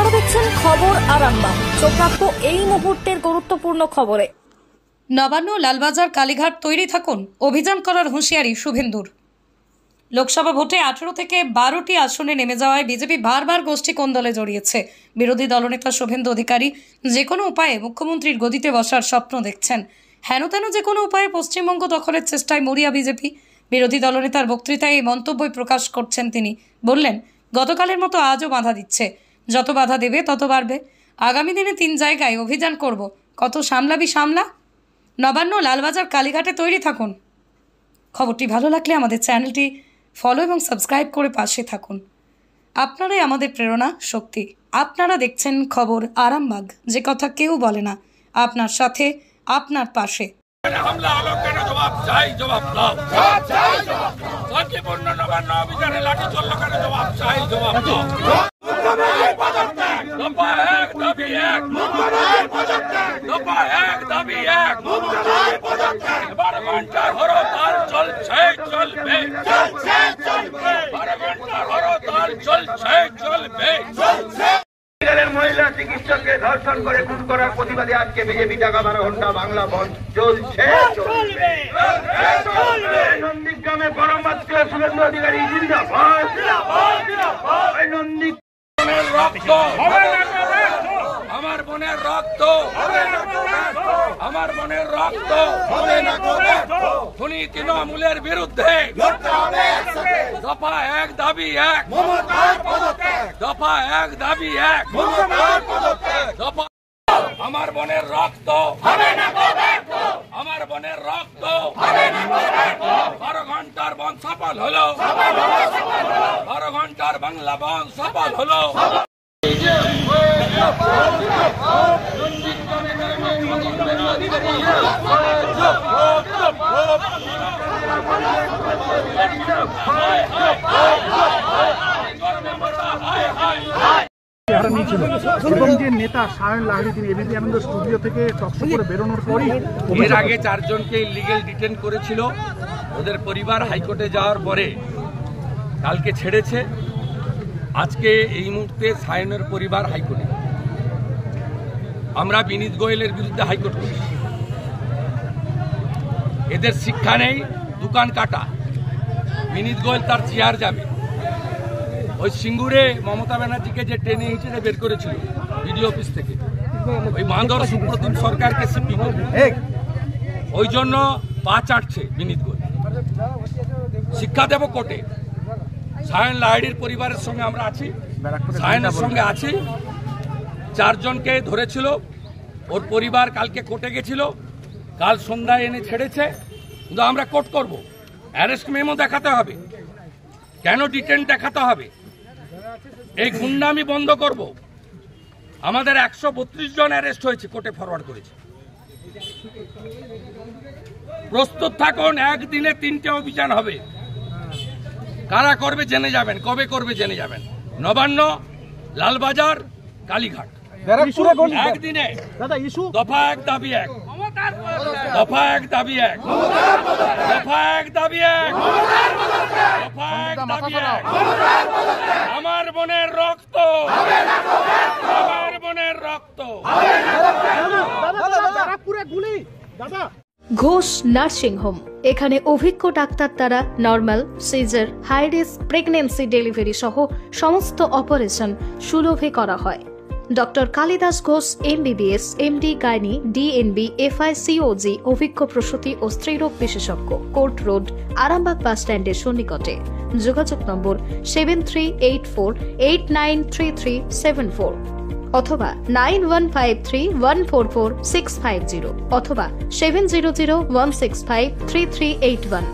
আপনারা দেখছেন খবর আরামবাগ। চোখ রাখবো এই মুহূর্তের গুরুত্বপূর্ণ খবরে। নবান্ন, লালবাজার, কালীঘাট তৈরি থাকুন, অভিযান করার হুঁশিয়ারি শুভেন্দুর। লোকসভা ভোটে 18 থেকে 12টি আসনে নেমে যাওয়ায় বিজেপি বারবার গোষ্ঠী কোন্দলে জড়িয়েছে। বিরোধী দলনেতা শুভেন্দু অধিকারী যে কোনো উপায়ে মুখ্যমন্ত্রীর গদিতে বসার স্বপ্ন দেখছেন। হেনতেন যে কোনো উপায়ে পশ্চিমবঙ্গ দখলের চেষ্টায় মরিয়া বিজেপি। বিরোধী দলনেতার বক্তৃতায় এই মন্তব্যই প্রকাশ করছেন তিনি। বললেন, গতকালের মতো আজও বাধা দিচ্ছে, যত বাধা দেবে তত বাড়বে। আগামী দিনে 3 জায়গায় অভিযান করব, কত সামলাবি সামলা। নবান্ন, লালবাজার, কালীঘাটে তৈরি থাকুন। খবরটি ভালো লাগলে আমাদের চ্যানেলটি ফলো এবং সাবস্ক্রাইব করে পাশে থাকুন। আপনারাই আমাদের প্রেরণা, শক্তি। আপনারা দেখছেন খবর আরামবাগ, যে কথা কেউ বলে না, আপনার সাথে, আপনার পাশে। হামলা হলো কেন? জবাব চাই, জবাব দাও। শান্তিপূর্ণ নবান্ন অভিযানে লাঠি চললো কেন? জবাব চাই, জবাব দাও। দফা 1 দাবি 1, দফা 1 দাবি 1। 12 ঘন্টার হরতাল চলছে, চলবে, 12 ঘন্টার হরতাল চলছে, চলবে। মহিলা চিকিৎসককে ধর্ষণ করে খুন করার প্রতিবাদে আজকে বিজেপি টাকা 12 ঘন্টা বাংলা বন্ধ চলছে, চলবে। নন্দীগ্রামে পরমাত্র শুভেন্দু অধিকারী জিন্দাবাদ। নন্দীগ্রামের রক্ত আমার বোনের রক্ত, আমার বোনের রক্ত খুনি তৃণমূলের বিরুদ্ধে দফা 1 দাবি 1, দফা 1 দাবি 1। দফা আমার বোনের রক্ত, আমার বোনের রক্ত। 12 ঘন্টার বন্ধ সফল হলো, 12 ঘন্টার বাংলা বন্ধ সফল হলো। এবং যে নেতা সায়ন লাহিড়ী, তিনি এবিপি আনন্দ স্টুডিও থেকে টকশো করে বেরোনোর পরই এর আগে 4 জনকে ইলিগেল ডিটেন করেছিল। ওদের পরিবার হাইকোর্টে যাওয়ার পরে কালকে ছেড়েছে। আজকে এই মুহূর্তে সায়নের পরিবার হাইকোর্টে। আমরা বিনীত গোয়েলের বিরুদ্ধে হাইকোর্ট করেছি। এদের শিক্ষা নেই, দোকান কাটা। বিনীত গোয়েল তার চেয়ার যাবে। ওই সিঙ্গুরে মমতা ব্যানার্জিকে যে টেনে হিঁচড়ে বের করেছিল বিডিও অফিস থেকে, ওই মান্দর সুপ্রতিম সরকারকে সিপি করবে, ওই জন্য পা চাটছে বিনীত গোয়েল। শিক্ষা দেব কোর্টে। সায়ন লাহিড়ীর পরিবারের সঙ্গে আমরা আছি, সায়নের সঙ্গে আছি। 4 জনকে ধরেছিল, ওর পরিবার কালকে কোর্টে গেছিল, কাল সন্ধ্যায় এনে ছেড়েছে। কিন্তু আমরা কোর্ট করব, অ্যারেস্ট মেমো দেখাতে হবে, কেন ডিটেন দেখাতে হবে। এই গুন্ডামি বন্ধ করব। আমাদের 132 জন অ্যারেস্ট হয়েছে, কোর্টে ফরওয়ার্ড করেছে। প্রস্তুত থাকুন, একদিনে 3টে অভিযান হবে। কারা করবে জেনে যাবেন, কবে করবে জেনে যাবেন। নবান্ন, লালবাজার, কালীঘাট, একদিনে। দফা 1 দাবি 1, দফা 1 দাবি 1, দফা 1 দাবি 1, দফা 1 দাবি 1। আমার বোনের রক্ত, আমার বোনের রক্ত। ঘোষ নার্সিং হোম, এখানে অভিজ্ঞ ডাক্তার দ্বারা normal, caesar, high risk pregnancy, delivery সহ সমস্ত অপারেশন সুলভে করা হয়। Doctor Kalidas Ghosh MBBS, MD gynae, DNB, FICOG, অভিজ্ঞ প্রসূতি ও স্ত্রীরোগ বিশেষজ্ঞ। কোর্ট রোড, আরামবাগ বাস স্ট্যান্ডের সন্নিকটে। যোগাযোগ নম্বর 7384893374 অথবা 9153144650 অথবা 7001653381।